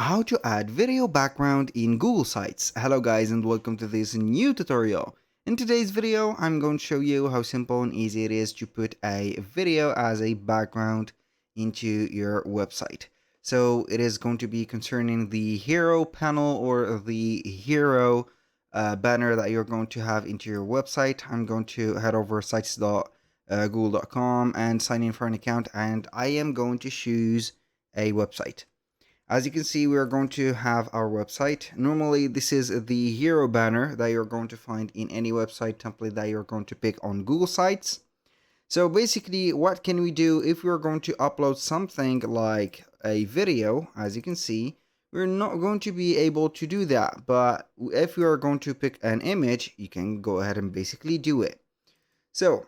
How to add video background in Google Sites. Hello guys and welcome to this new tutorial. In today's video, I'm going to show you how simple and easy it is to put a video as a background into your website. So it is going to be concerning the hero panel or the hero banner that you're going to have into your website. I'm going to head over sites.google.com and sign in for an account, and I am going to choose a website. As you can see, we are going to have our website. Normally, this is the hero banner that you're going to find in any website template that you're going to pick on Google Sites. So basically, what can we do if we're going to upload something like a video? As you can see, we're not going to be able to do that. But if we are going to pick an image, you can go ahead and basically do it. So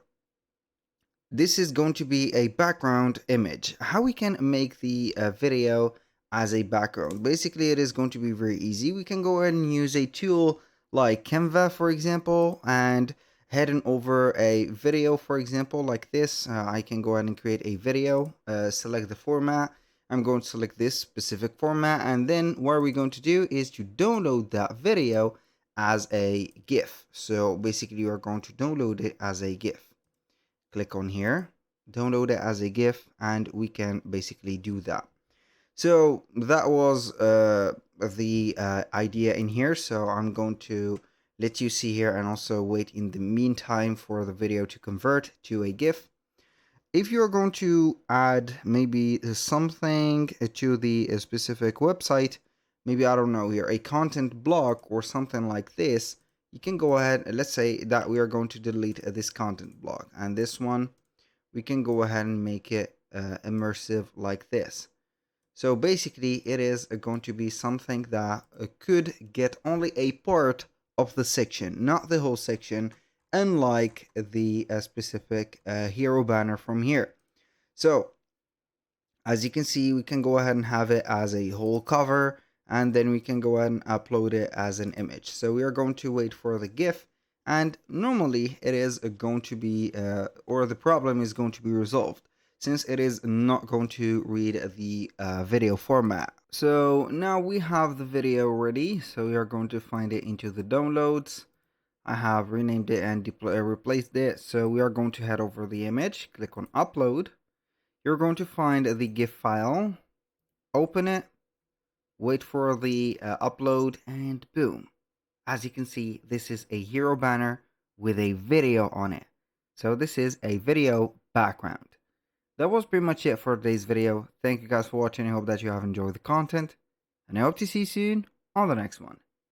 this is going to be a background image. How we can make the video as a background? Basically, it is going to be very easy. We can go ahead and use a tool like Canva, for example, and heading over a video, for example, like this. I can go ahead and create a video, select the format. I'm going to select this specific format, and then what we're going to do is to download that video as a GIF. So basically, we're going to download it as a GIF. Click on here, download it as a GIF, and we can basically do that. So that was the idea in here. So I'm going to let you see here and also wait in the meantime for the video to convert to a GIF. If you're going to add maybe something to the specific website, maybe, I don't know, here a content block or something like this, you can go ahead. Let's say that we are going to delete this content block, and this one we can go ahead and make it immersive like this. So basically, it is going to be something that could get only a part of the section, not the whole section, unlike the specific hero banner from here. So as you can see, we can go ahead and have it as a whole cover, and then we can go ahead and upload it as an image. So we are going to wait for the GIF, and normally it is going to be, or the problem is going to be resolved, since it is not going to read the video format. So now we have the video ready, so we are going to find it into the downloads. I have renamed it and replaced it, so we are going to head over the image, click on upload. You're going to find the GIF file, open it, wait for the upload, and boom. As you can see, this is a hero banner with a video on it. So this is a video background. That was pretty much it for today's video. Thank you guys for watching. I hope that you have enjoyed the content, and I hope to see you soon on the next one.